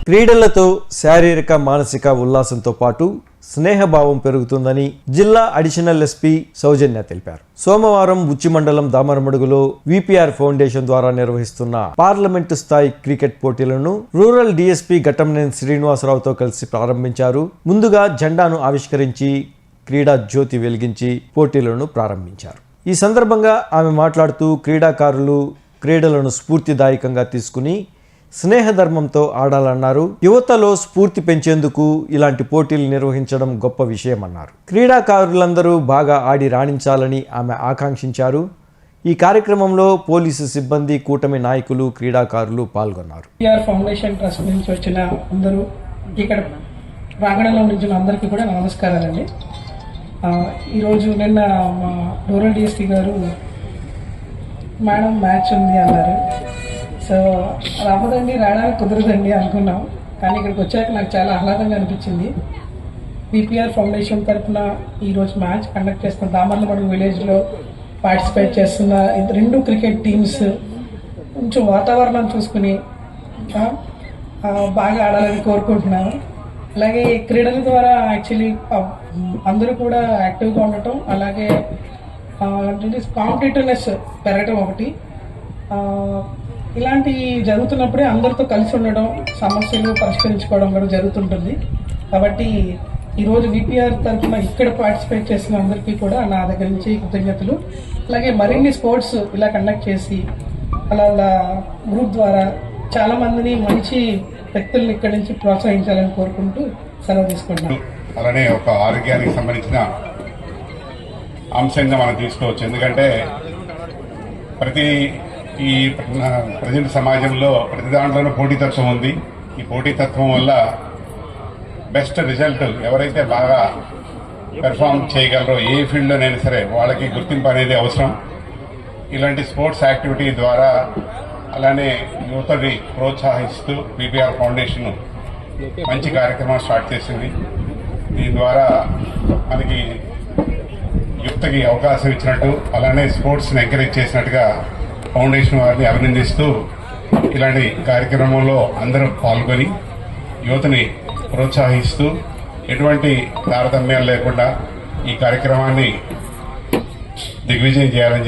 క్రీడలతో శారీరక మానసిక ఉల్లాసంతో పాటు స్నేహభావం పెరుగుతుందని జిల్లా అడిషనల్ ఎస్పీ సౌజన్య తెలిపారు. సోమవారం ఉచ్చి మండలం దామరమడుగులో విపిఆర్ ఫౌండేషన్ ద్వారా నిర్వహిస్తున్న పార్లమెంటు స్థాయి క్రికెట్ పోటీలను రూరల్ డీఎస్పీ ఘట్టమనేని శ్రీనివాసరావుతో కలిసి ప్రారంభించారు. ముందుగా జెండాను ఆవిష్కరించి క్రీడా జ్యోతి వెలిగించి పోటీలను ప్రారంభించారు. ఈ సందర్భంగా ఆమె మాట్లాడుతూ క్రీడాకారులు క్రీడలను స్ఫూర్తిదాయకంగా తీసుకుని స్నేహధర్మంతో ఆడాలన్నారు. యువతలో స్ఫూర్తి పెంచేందుకు ఇలాంటి పోటీలు నిర్వహించడం గొప్ప విషయమన్నారు. క్రీడాకారులందరూ బాగా ఆడి రాణించాలని ఆమె ఆకాంక్షించారు. ఈ కార్యక్రమంలో పోలీసు సిబ్బంది, కూటమి నాయకులు, క్రీడాకారులు పాల్గొన్నారు. ఫౌండేషన్ ట్రస్ట్ నుంచి వచ్చిన అందరూ, ఇక్కడ ప్రాంగణంలో నుంచి అందరికీ కూడా నమస్కారాలండి. ఈరోజు నిన్న మా రూరల్ డిఎస్పీ గారు మేడం మ్యాచ్ ఉంది అన్నారు. సో రావదండి, రావడానికి కుదరదండి అనుకున్నాం. కానీ ఇక్కడికి వచ్చాక నాకు చాలా ఆహ్లాదంగా అనిపించింది. విపిఆర్ ఫౌండేషన్ తరఫున ఈరోజు మ్యాచ్ కండక్ట్ చేస్తున్న దామర్లమడుగు విలేజ్లో పార్టిసిపేట్ చేస్తున్న 2 క్రికెట్ టీమ్స్ కొంచెం వాతావరణం చూసుకుని బాగా ఆడాలని కోరుకుంటున్నాను. అలాగే క్రీడల ద్వారా యాక్చువల్లీ అందరూ కూడా యాక్టివ్గా ఉండటం, అలాగే కాంపిటేటివ్నెస్ పెరగటం ఒకటి. ఇలాంటి జరుగుతున్నప్పుడే అందరితో కలిసి ఉండడం, సమస్యలు పరిష్కరించుకోవడం కూడా జరుగుతుంటుంది. కాబట్టి ఈరోజు విపిఆర్ తరఫున ఇక్కడ పార్టిసిపేట్ చేసిన అందరికీ కూడా నా దగ్గర నుంచి కృతజ్ఞతలు. అలాగే మరిన్ని స్పోర్ట్స్ ఇలా కండక్ట్ చేసి అలా గ్రూప్ ద్వారా చాలామందిని, మంచి వ్యక్తులను ఇక్కడి నుంచి ప్రోత్సహించాలని కోరుకుంటూ సెలవు తీసుకుంటున్నాను. అలానే ఒక ఆరోగ్యానికి సంబంధించిన అంశంగా మనం తీసుకోవచ్చు. ఎందుకంటే ఈ ప్రజెంట్ సమాజంలో ప్రతి దాంట్లోనూ పోటీతత్వం ఉంది. ఈ పోటీతత్వం వల్ల బెస్ట్ రిజల్ట్ ఎవరైతే బాగా పెర్ఫామ్ చేయగలరో ఏ ఫీల్డ్లోనైనా సరే వాళ్ళకి గుర్తింపు అనేది అవసరం. ఇలాంటి స్పోర్ట్స్ యాక్టివిటీ ద్వారా అలానే యువతని ప్రోత్సహిస్తూ విపిఆర్ ఫౌండేషన్ మంచి కార్యక్రమం స్టార్ట్ చేసింది. దీని ద్వారా మనకి యువతకి అవకాశం ఇచ్చినట్టు, అలానే స్పోర్ట్స్ని ఎంకరేజ్ చేసినట్టుగా ఫౌండేషన్ వారిని అభినందిస్తూ ఇలాంటి కార్యక్రమంలో అందరూ పాల్గొని యువతని ప్రోత్సహిస్తూ ఎటువంటి తారతమ్యాలు లేకుండా ఈ కార్యక్రమాన్ని దిగ్విజయం చేయాలని చెప్పి